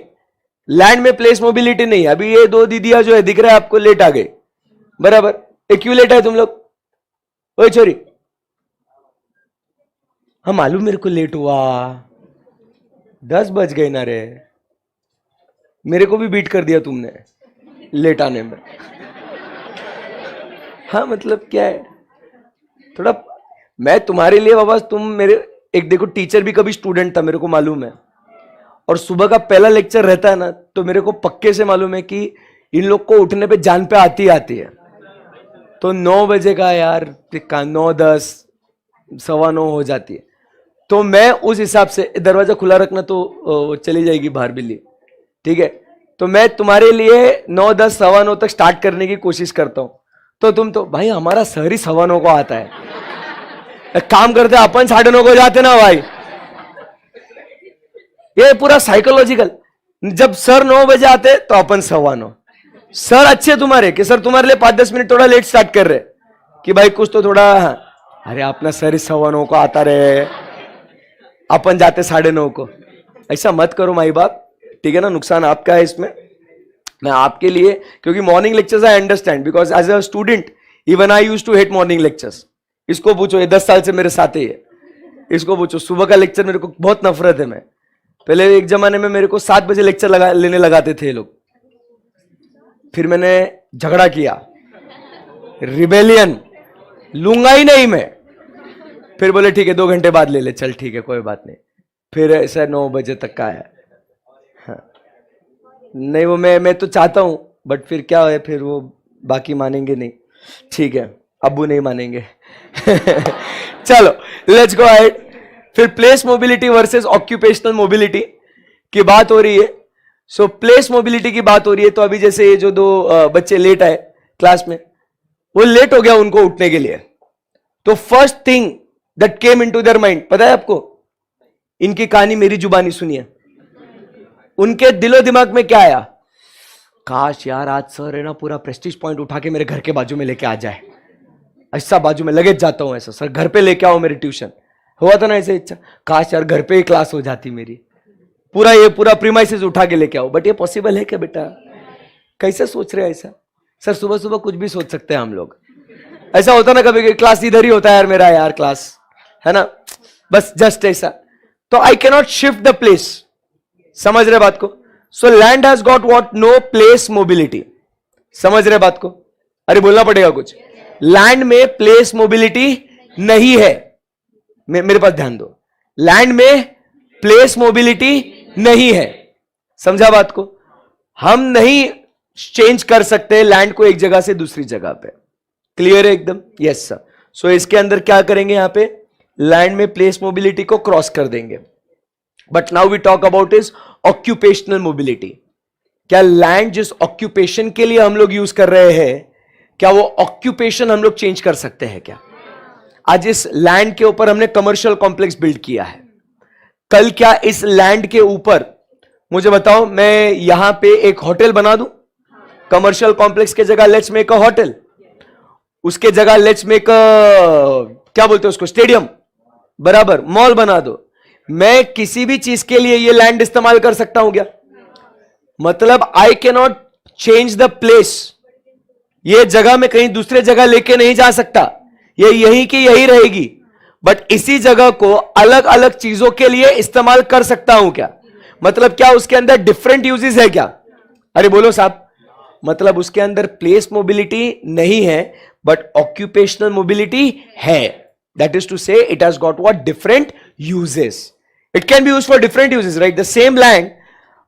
लैंड में प्लेस मोबिलिटी नहीं है। अभी ये दो दीदियां जो है दिख रहा है आपको, लेट आ गए, बराबर। ये क्यों लेट है तुम लोग? ओए छोरी, हाँ मालूम मेरे को लेट हुआ, 10 बज गए ना रे। मेरे को भी बीट कर दिया तुमने लेट आने में। हाँ मतलब क्या है, थोड़ा मैं तुम्हारे लिए बाबा, तुम मेरे एक देखो, टीचर भी कभी स्टूडेंट था, मेरे को मालूम है। और सुबह का पहला लेक्चर रहता है ना, तो मेरे को पक्के से मालूम है कि इन लोग को उठने पे जान पे आती है। तो 9 बजे का यार, 9, 10, 9:15 हो जाती है। तो मैं उस हिसाब से, दरवाजा खुला रखना तो चली जाएगी बाहर बिल्ली, ठीक है। तो मैं तुम्हारे लिए 9, 10, 9:15 तक स्टार्ट करने की कोशिश करता हूं। तो तुम तो भाई हमारा सर ही 9:15 को आता है, एक काम करते अपन 9:30 को जाते ना भाई। ये पूरा साइकोलॉजिकल। जब सर 9 बजे आते तो अपन 9:15। सर अच्छे तुम्हारे कि सर तुम्हारे लिए 5-10 मिनट थोड़ा लेट स्टार्ट कर रहे कि भाई कुछ तो थोड़ा, अरे अपना सर ही 9:15 को आता रहे, अपन जाते 9:30 को। ऐसा मत करो माई बाप, ठीक है ना। नुकसान आपका है इसमें, मैं आपके लिए, क्योंकि morning lectures I understand because as a student even I used to hate morning lectures. इसको पूछो, ये 10 साल से मेरे साथ ही है, इसको पूछो। सुबह का लेक्चर मेरे को बहुत नफरत है। मैं पहले एक जमाने में मेरे को 7 बजे लेक्चर लेने लगाते थे लोग, फिर मैंने झगड़ा किया, रिबेलियन, लूंगा ही नहीं मैं। फिर बोले ठीक है 2 घंटे बाद ले ले, चल ठीक है कोई बात नहीं। फिर ऐसा 9 बजे तक का है। हाँ। नहीं वो मैं तो चाहता हूं, बट फिर क्या है, फिर वो बाकी मानेंगे नहीं, ठीक है, अब्बू नहीं मानेंगे। चलो लेट्स गो अहेड। फिर place mobility versus occupational mobility की बात हो रही है। सो प्लेस मोबिलिटी की बात हो रही है। तो अभी जैसे ये जो 2 बच्चे लेट आए क्लास में, वो लेट हो गया उनको उठने के लिए। तो first thing that came into their mind, पता है आपको? इनकी कहानी मेरी जुबानी सुनिए। उनके दिलो दिमाग में क्या आया? काश यार आज सर है ना पूरा प्रेस्टीज पॉइंट उठा के मेरे घर के बाजू में लेके आ जाए, ऐसा बाजू में लगे जाता हूं, ऐसा सर घर पे लेके आओ मेरी ट्यूशन। हुआ था ना ऐसे इच्छा, काश यार घर पे ही क्लास हो जाती मेरी, पूरा प्रीमाइसेस उठा के लेके आओ। बट ये पॉसिबल है क्या बेटा? कैसे सोच रहे हैं ऐसा? सर सुबह सुबह कुछ भी सोच सकते हैं हम लोग। ऐसा होता ना कभी, क्लास इधर ही होता है यार मेरा, यार क्लास है ना, बस जस्ट ऐसा। तो I cannot shift the place, समझ रहे बात को? So land has got what? No place mobility. समझ रहे बात को? अरे बोलना पड़ेगा कुछ। लैंड में प्लेस मोबिलिटी नहीं है। मेरे पास ध्यान दो, लैंड में प्लेस मोबिलिटी नहीं है। समझा बात को? हम नहीं चेंज कर सकते लैंड को एक जगह से दूसरी जगह पे। क्लियर है एकदम? Yes sir. सो इसके अंदर क्या करेंगे, यहां पे लैंड में प्लेस मोबिलिटी को क्रॉस कर देंगे। But now we talk about is occupational mobility. क्या लैंड जिस ऑक्यूपेशन के लिए हम लोग यूज कर रहे हैं, क्या वो ऑक्यूपेशन हम लोग चेंज कर सकते हैं क्या? आज इस लैंड के ऊपर हमने कमर्शियल कॉम्प्लेक्स बिल्ड किया है, कल क्या इस लैंड के ऊपर, मुझे बताओ, मैं यहां पे एक होटल बना दूं? कमर्शियल कॉम्प्लेक्स के जगह लेट्स मेक अ होटल, उसके जगह लेट्स मेक क्या बोलते हैं उसको, स्टेडियम, बराबर, मॉल बना दो। मैं किसी भी चीज के लिए ये लैंड इस्तेमाल कर सकता हूं क्या? मतलब I can not change the place, ये जगह में कहीं दूसरे जगह लेके नहीं जा सकता, ये यहीं की यही रहेगी, बट इसी जगह को अलग अलग चीजों के लिए इस्तेमाल कर सकता हूं क्या? मतलब क्या उसके अंदर डिफरेंट यूजेस है क्या? अरे बोलो साहब, मतलब उसके अंदर प्लेस मोबिलिटी नहीं है बट ऑक्यूपेशनल मोबिलिटी है. That is to say it has got what? Different uses. It can be used for different uses, right? The same land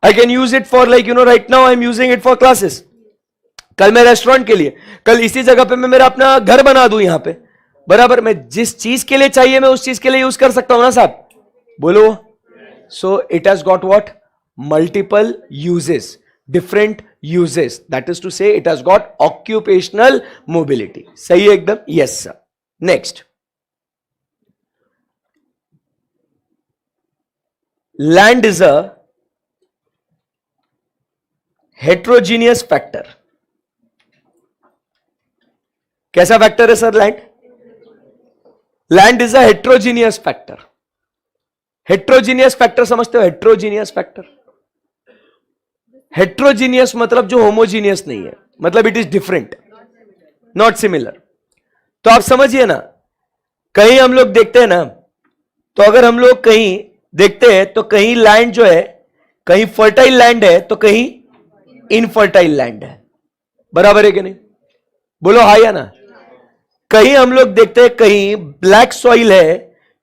I can use it for, like, you know, right now I'm using it for classes. कल मैं restaurant के लिए, कल इसी जगह पे मैं मेरा अपना घर बना दूं यहां पे, बराबर? मैं जिस चीज के लिए चाहिए मैं उस चीज के लिए यूज कर सकता हूं ना साहब, बोलो. So it has got what? Multiple uses, different uses. That is to say it has got occupational mobility. सही है एकदम? Yes sir. Next, land is a heterogeneous factor. कैसा फैक्टर है sir land? Land is a heterogeneous factor. Heterogeneous factor समझते हो? Heterogeneous factor, heterogeneous मतलब जो homogeneous नहीं है, मतलब it is different, not similar. तो आप समझिए ना, कहीं हम लोग देखते हैं ना, तो अगर हम लोग कहीं देखते हैं तो कहीं लैंड जो है, कहीं फर्टाइल लैंड है तो कहीं इनफर्टाइल लैंड है. बराबर है कि नहीं? बोलो हाँ या ना. कहीं हम लोग देखते हैं कहीं ब्लैक सॉइल है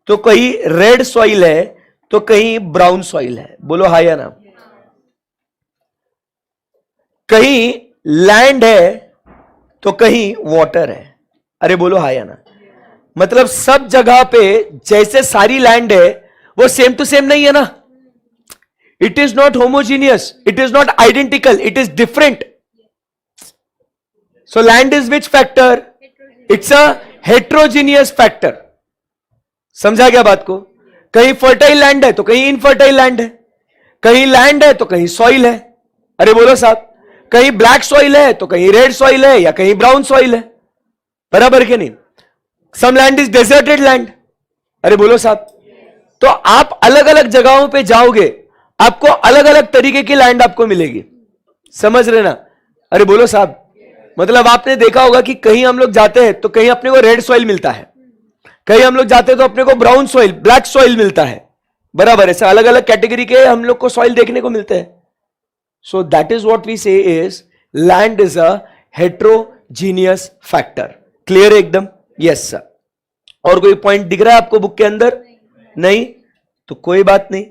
तो कहीं रेड सॉइल है तो कहीं ब्राउन सॉइल है. बोलो हाँ या ना. कहीं लैंड है तो कहीं वाटर है. अरे बोलो हाँ या ना. मतलब सब जगह पे जैसे सारी लैंड है वो सेम टू सेम नहीं है ना. It is not homogeneous, it is not identical, it is different. So land is which factor? It's a heterogeneous factor. समझा क्या बात को? कहीं फर्टाइल लैंड है तो कहीं इनफर्टाइल लैंड है, कहीं लैंड है तो कहीं सॉइल है. अरे बोलो साहब, कहीं ब्लैक सॉइल है तो कहीं रेड सॉइल है या कहीं ब्राउन सॉइल है. बराबर के नहीं? Some land is deserted land. अरे बोलो साहब. तो आप अलग अलग जगहों पे जाओगे, आपको अलग अलग तरीके की लैंड आपको मिलेगी. समझ रहे ना? अरे बोलो साहब. मतलब आपने देखा होगा कि कहीं हम लोग जाते हैं तो कहीं अपने को रेड सॉइल मिलता है, कहीं हम लोग जाते हैं तो अपने को ब्राउन सॉइल, ब्लैक सॉइल मिलता है. बराबर है? अलग अलग कैटेगरी के हम लोग को सॉइल देखने को मिलते हैं. So that is what we say is land is a heterogeneous factor. Clear है एकदम? Yes sir. और कोई पॉइंट दिख रहा है आपको बुक के अंदर? नहीं तो कोई बात नहीं,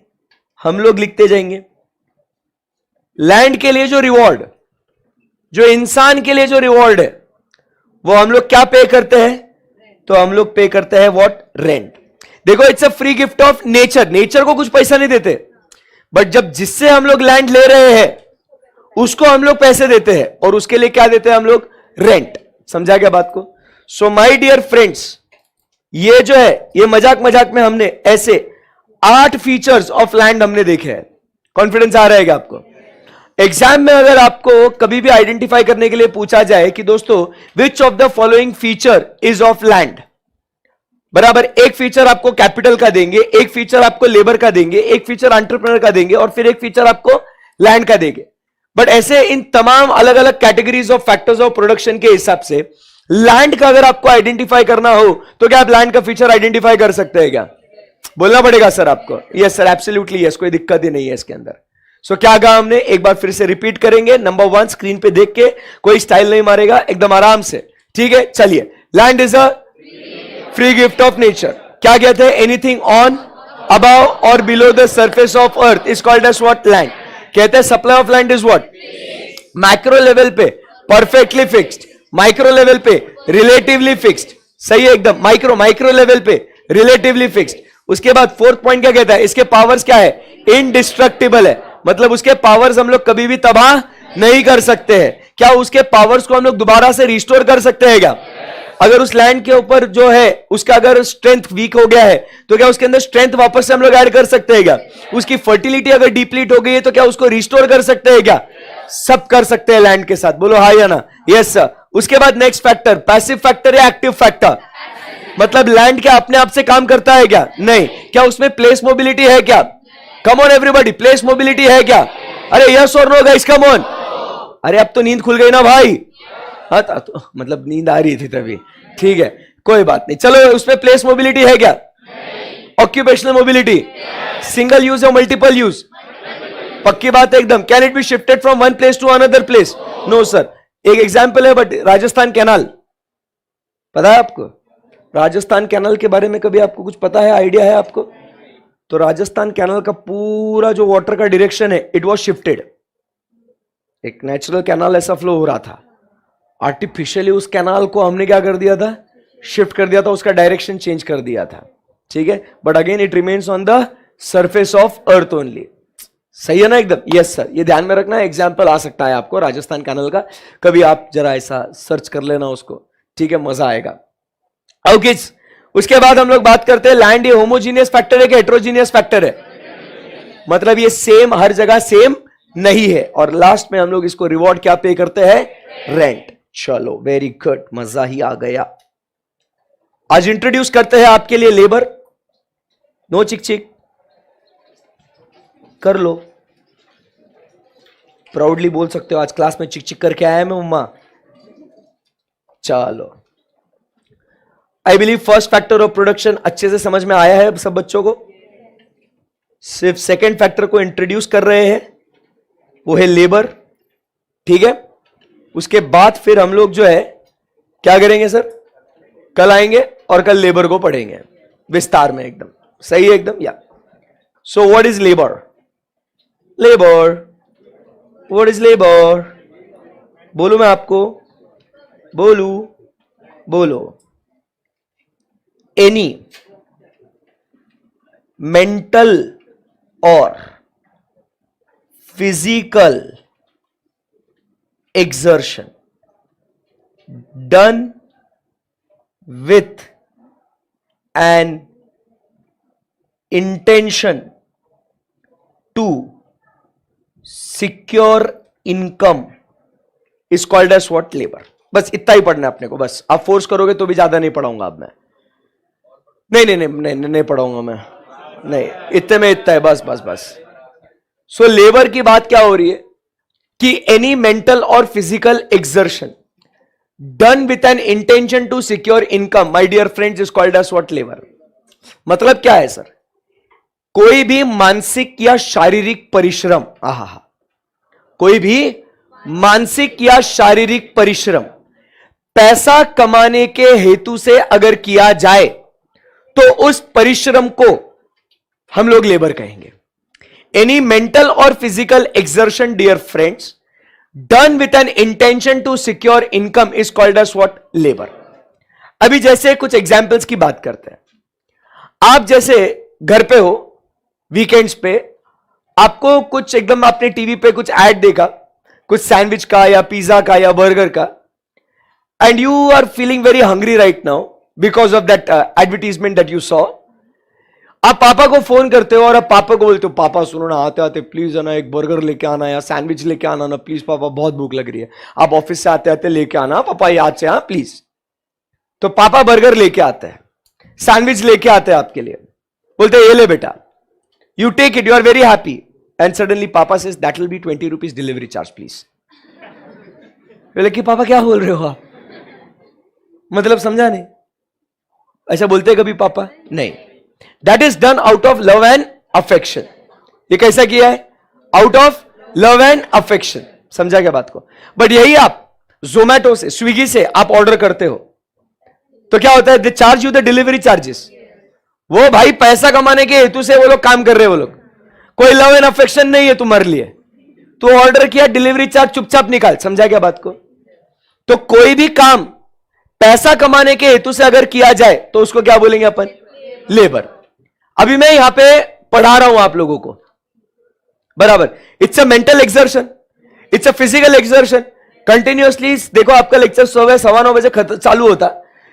हम लोग लिखते जाएंगे. लैंड के लिए जो रिवॉर्ड, जो इंसान के लिए जो रिवॉर्ड है, वो हम लोग क्या पे करते हैं? तो हम लोग पे करते हैं व्हाट? रेंट. देखो, it's a free gift of nature. Nature को कुछ पैसा नहीं देते, बट जब जिससे हम लोग लैंड ले रहे हैं उसको हम लोग पैसे देते हैं, और उसके लिए क्या देते हैं हम लोग? रेंट. समझा क्या बात को? सो माय डियर फ्रेंड्स, ये जो है, ये मजाक मजाक में हमने ऐसे 8 फीचर्स ऑफ लैंड हमने देखे हैं. कॉन्फिडेंस आ रहेगा आपको? एग्जाम में अगर आपको कभी भी आइडेंटिफाई करने के लिए पूछा जाए कि दोस्तों which of the following feature is of land, बराबर, एक फीचर आपको कैपिटल का देंगे, एक फीचर आपको लेबर का देंगे, एक फीचर एंटरप्रेन्योर का देंगे, और फिर एक फीचर आपको लैंड का देंगे. बट ऐसे इन तमाम अलग अलग categories of factors of production के हिसाब से लैंड का अगर आपको आइडेंटिफाई करना हो तो क्या आप लैंड का फीचर आइडेंटिफाई कर सकते हैं क्या? बोलना पड़ेगा सर आपको. यस सर, एब्सोल्युटली यस, कोई दिक्कत ही नहीं है इसके अंदर. सो क्या कहा हमने? एक बार फिर से रिपीट करेंगे. नंबर 1, स्क्रीन पे देख के, कोई स्टाइल नहीं मारेगा, एकदम आराम से. ठीक है, चलिए. Land is a free gift of nature. क्या कहते हैं? एनीथिंग ऑन, अबव और below the surface of earth is called as what? Land. कहते हैं supply of land is what? Macro level पे परफेक्टली फिक्स्ड, माइक्रो लेवल पे relatively fixed. सही है एकदम. माइक्रो लेवल पे रिलेटिवली फिक्स्ड. उसके बाद 4th पॉइंट क्या कहता है? इसके पावर्स क्या है? इनडिस्ट्रक्टिबल है. मतलब उसके पावर्स हम लोग कभी भी तबाह नहीं कर सकते हैं. क्या उसके पावर्स को हम लोग दोबारा से रिस्टोर कर सकते हैं क्या? अगर उस लैंड के ऊपर जो है उसका अगर स्ट्रेंथ वीक हो गया है तो क्या उसके अंदर स्ट्रेंथ वापस से हम लोग ऐड कर सकते हैं क्या? उसकी फर्टिलिटी अगर डिप्लीट हो गई है तो क्या उसको रिस्टोर कर सकते हैं क्या? सब कर सकते हैं लैंड के साथ. बोलो हाँ या ना? Yes sir. उसके बाद नेक्स्ट फैक्टर, पैसिव फैक्टर या एक्टिव फैक्टर. मतलब लैंड क्या अपने आप से काम करता है क्या? नहीं. क्या उसमें प्लेस मोबिलिटी है क्या? Come on everybody, place mobility है क्या? अरे यस और नो गाइस, कम ऑन. अरे अब तो नींद खुल गई ना भाई. हाँ तो मतलब नींद आ रही थी तभी, ठीक है कोई बात नहीं। चलो उसमें प्लेस मोबिलिटी है क्या? ऑक्यूपेशनल मोबिलिटी, सिंगल यूज या मल्टीपल यूज? पक्की बात है एकदम। Can it be shifted from one place to another place? No sir. एक एग्जाम्पल है, बट राजस्थान कैनाल पता है आपको? राजस्थान कैनाल के बारे में कभी आपको कुछ पता है, आइडिया है आपको? तो राजस्थान कैनाल का पूरा जो वाटर का डायरेक्शन है, इट वाज शिफ्टेड। एक नेचुरल कैनाल ऐसा फ्लो हो रहा था, आर्टिफिशियली उस कैनाल को हमने क्या कर दिया था? शिफ्ट कर दिया था, उसका डायरेक्शन चेंज कर दिया था, ठीक है। But again it remains on the surface of earth only. सही है ना एकदम? यस सर, ये ध्यान में रखना। एग्जाम्पल आ सकता है आपको राजस्थान कैनाल का, कभी आप जरा ऐसा सर्च कर लेना उसको, ठीक है, मजा आएगा। ओके, उसके बाद हम लोग बात करते हैं लैंड। ये होमोजीनियस फैक्टर है कि हेट्रोजीनियस फैक्टर है? मतलब ये सेम हर जगह सेम नहीं है। और लास्ट में हम लोग इसको रिवॉर्ड क्या पे करते हैं? रेंट। चलो वेरी गुड, मजा ही आ गया। आज इंट्रोड्यूस करते हैं आपके लिए लेबर। नो चिक चिक, कर लो, प्राउडली बोल सकते हो आज क्लास में चिक चिक करके आया मैं मम्मा। चलो, I believe first factor of production अच्छे से समझ में आया है सब बच्चों को। सिर्फ सेकेंड फैक्टर को इंट्रोड्यूस कर रहे हैं, वो है लेबर, ठीक है। उसके बाद फिर हम लोग जो है क्या करेंगे सर? कल आएंगे और कल लेबर को पढ़ेंगे विस्तार में, एकदम सही है एकदम। या so what is labour? Labour, what is labour? बोलू मैं आपको? बोलो। एनी मेंटल और physical exertion done with an intention to secure income is called as what? Labor। बस इतना ही पढ़ना है अपने को, बस। आप फोर्स करोगे तो भी ज्यादा नहीं पढ़ाऊंगा अब मैं। नहीं पढ़ाऊंगा मैं, नहीं, इतने में इतना है, बस। सो लेबर की बात क्या हो रही है कि एनी मेंटल और physical exertion done with an intention to secure income, my dear friends, is called as what? Labour. मतलब क्या है सर? कोई भी मानसिक या शारीरिक परिश्रम, कोई भी मानसिक या शारीरिक परिश्रम पैसा कमाने के हेतु से अगर किया जाए तो उस परिश्रम को हम लोग लेबर कहेंगे। एनी मेंटल और physical exertion, dear friends, done with an intention to secure income is called as what? Labour. अभी जैसे कुछ एग्जाम्पल्स की बात करते हैं। आप जैसे घर पे हो, वीकेंड्स पे आपको कुछ एकदम, आपने टीवी पे कुछ ऐड देखा, कुछ सैंडविच का या पिज्जा का या बर्गर का, and you are feeling very hungry right now because of that advertisement that you saw. आप पापा को फोन करते हो और आप पापा को बोलते हो, पापा सुनो ना, आते आते प्लीज है ना एक बर्गर लेके आना या सैंडविच लेके आना ना प्लीज, पापा बहुत भूख लग रही है। आप ऑफिस से आते आते लेके आना पापा, याद से, हाँ प्लीज। तो पापा बर्गर लेके आते हैं, सैंडविच लेके आते हैं आपके लिए, बोलते हैं ये ले बेटा, you take it, you are very happy, and suddenly papa says that will be 20 rupees delivery charge please. बोले कि पापा क्या बोल रहे हो आप? मतलब समझा नहीं? ऐसा बोलते कभी पापा? नहीं। That is done out of love and affection. ये कैसा किया है? Out of love and affection. समझा क्या बात को? बट यही आप जोमैटो से, स्विगी से आप ऑर्डर करते हो तो क्या होता है? They charge you the delivery charges. वो भाई पैसा कमाने के हेतु से वो लोग काम कर रहे हैं, वो लोग, कोई लव एंड अफेक्शन नहीं है तुम्हारे लिए। तो ऑर्डर किया, डिलीवरी चार्ज चुपचाप निकाल। समझा क्या बात को? तो कोई भी काम पैसा कमाने के हेतु से अगर किया जाए तो उसको क्या बोलेंगे अपन? लेबर। अभी मैं यहां पे पढ़ा रहा हूं आप लोगों को, बराबर। It's a mental exertion, it's a physical exertion. Continuously देखो, आपका लेक्चर 9:15 बजे चालू होता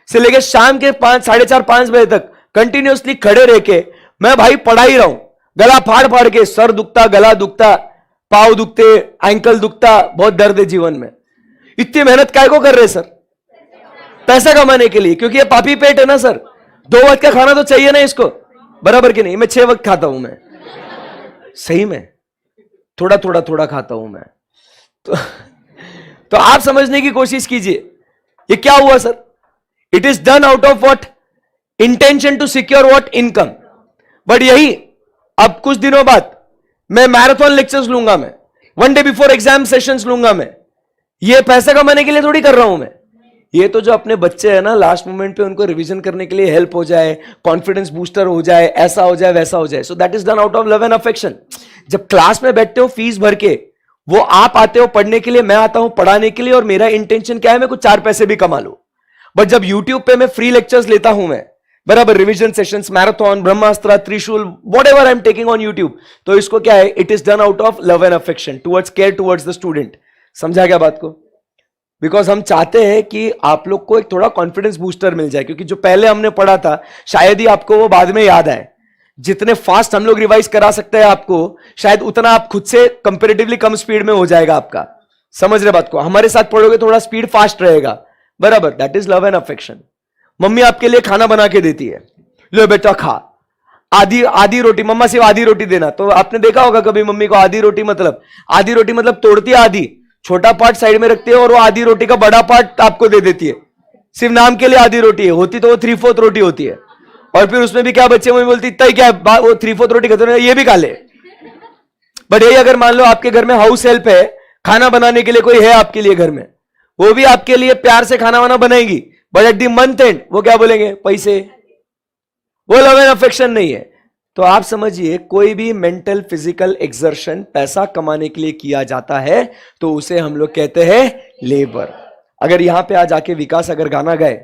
से लेके शाम के 5, 4:30, 5 बजे तक कंटिन्यूअसली खड़े रह के मैं भाई पढ़ा ही रहा हूं, गला फाड़ फाड़ के। सर दुखता, गला दुखता, पाव दुखते, एंकल दुखता, बहुत दर्द है जीवन में। इतनी मेहनत काय को कर रहे सर? पैसा कमाने के लिए, क्योंकि ये पापी पेट है ना सर। 2 वक्त का खाना तो चाहिए ना इसको, बराबर कि नहीं? मैं 6 वक्त खाता हूं मैं, सही में थोड़ा खाता हूं मैं तो आप समझने की कोशिश कीजिए ये क्या हुआ sir. It is done out of what, intention to secure what, income. But यही अब कुछ दिनों बाद मैं मैराथन लेक्चर्स लूंगा, मैं one day before exam sessions लूंगा, मैं ये पैसा कमाने के लिए थोड़ी कर रहा हूं मैं. ये तो जो अपने बच्चे हैं ना लास्ट मोमेंट पे उनको रिवीजन करने के लिए हेल्प हो जाए, कॉन्फिडेंस बूस्टर हो जाए, ऐसा हो जाए वैसा हो जाए. सो that is done out of love and affection. जब क्लास में बैठते हो फीस भर के, वो आप आते हो पढ़ने के लिए, मैं आता हूं पढ़ाने के लिए, और मेरा इंटेंशन क्या है, मैं कुछ 4 पैसे भी कमा लूं. बट जब यूट्यूब पे मैं फ्री लेक्चर्स लेता हूं मैं, बराबर, रिवीजन सेशंस, मैराथन, ब्रह्मास्त्र, त्रिशूल, whatever I am taking on YouTube, तो इसको क्या है, it is done out of love and affection towards care towards the student. समझा क्या बात को? बिकॉज हम चाहते हैं कि आप लोग को एक थोड़ा कॉन्फिडेंस बूस्टर मिल जाए, क्योंकि जो पहले हमने पढ़ा था शायद ही आपको वो बाद में याद आए. जितने फास्ट हम लोग रिवाइज करा सकते हैं आपको, शायद उतना आप खुद से कंपेरेटिवली कम स्पीड में हो जाएगा आपका. समझ रहे बात को? हमारे साथ पढ़ोगे थोड़ा स्पीड फास्ट रहेगा, बराबर. That is love and affection. Mummy आपके लिए खाना बना के देती है, लो बेटा खा, आधी रोटी, मम्मा सिर्फ आधी रोटी देना. तो आपने देखा होगा कभी मम्मी को आधी रोटी मतलब तोड़ती है आधी, छोटा पार्ट साइड में रखती है और वो आधी रोटी का बड़ा पार्ट आपको दे देती है. सिर्फ नाम के लिए आधी रोटी है, होती तो वो 3/4 रोटी होती है. और फिर उसमें भी क्या बच्चे मम्मी बोलती इतना ही क्या है, वो 3/4 रोटी खाते हैं, ये भी खा ले. बट यही अगर मान लो आपके घर में हाउस हेल्प है, खाना बनाने के लिए कोई है आपके लिए घर में, वो भी आपके लिए प्यार से खाना वाना बनाएगी, but at the month and वो क्या बोलेंगे, पैसे. वो लव एंड अफेक्शन नहीं है. तो आप समझिए कोई भी मेंटल फिजिकल एक्सर्शन पैसा कमाने के लिए किया जाता है तो उसे हम लोग कहते हैं लेबर. अगर यहां पे आज आके विकास अगर गाना गाए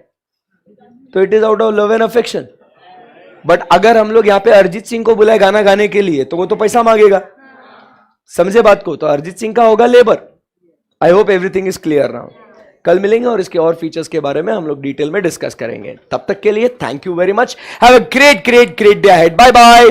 तो it is out of love and affection. But अगर हम लोग यहां पे अरिजीत सिंह को बुलाए गाना गाने के लिए तो वो तो पैसा मांगेगा. समझे बात को? तो अरिजीत सिंह का होगा labour. I hope everything is clear now. कल मिलेंगे और इसके और फीचर्स के बारे में हम लोग डिटेल में डिस्कस करेंगे. तब तक के लिए thank you very much. Have a great day ahead. Bye bye.